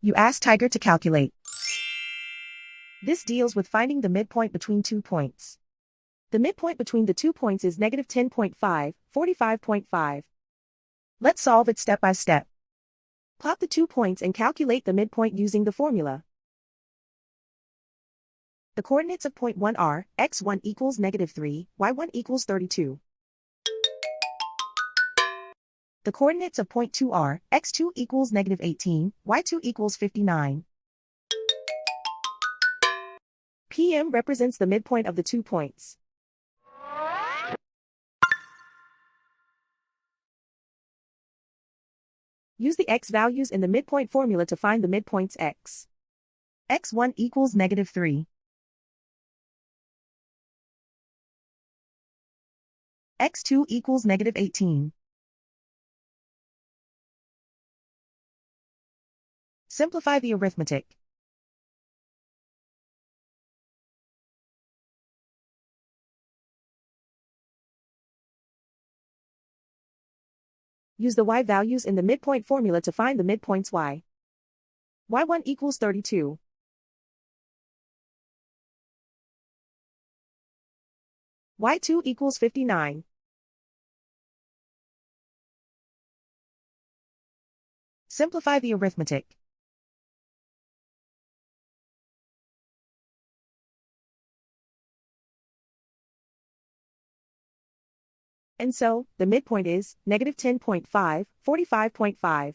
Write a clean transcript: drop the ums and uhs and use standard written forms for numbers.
You ask Tiger to calculate. This deals with finding the midpoint between 2 points. The midpoint between the 2 points is negative 10.5, 45.5. Let's solve it step by step. Plot the 2 points and calculate the midpoint using the formula. The coordinates of point 1 are, x1 equals negative 3, y1 equals 32. The coordinates of point 2 are, x2 equals negative 18, y2 equals 59. PM represents the midpoint of the 2 points. Use the x values in the midpoint formula to find the midpoints x. x1 equals negative 3. x2 equals negative 18. Simplify the arithmetic. Use the y values in the midpoint formula to find the midpoints y. y1 equals 32. y2 equals 59. Simplify the arithmetic. And so, the midpoint is negative 10.5, 45.5.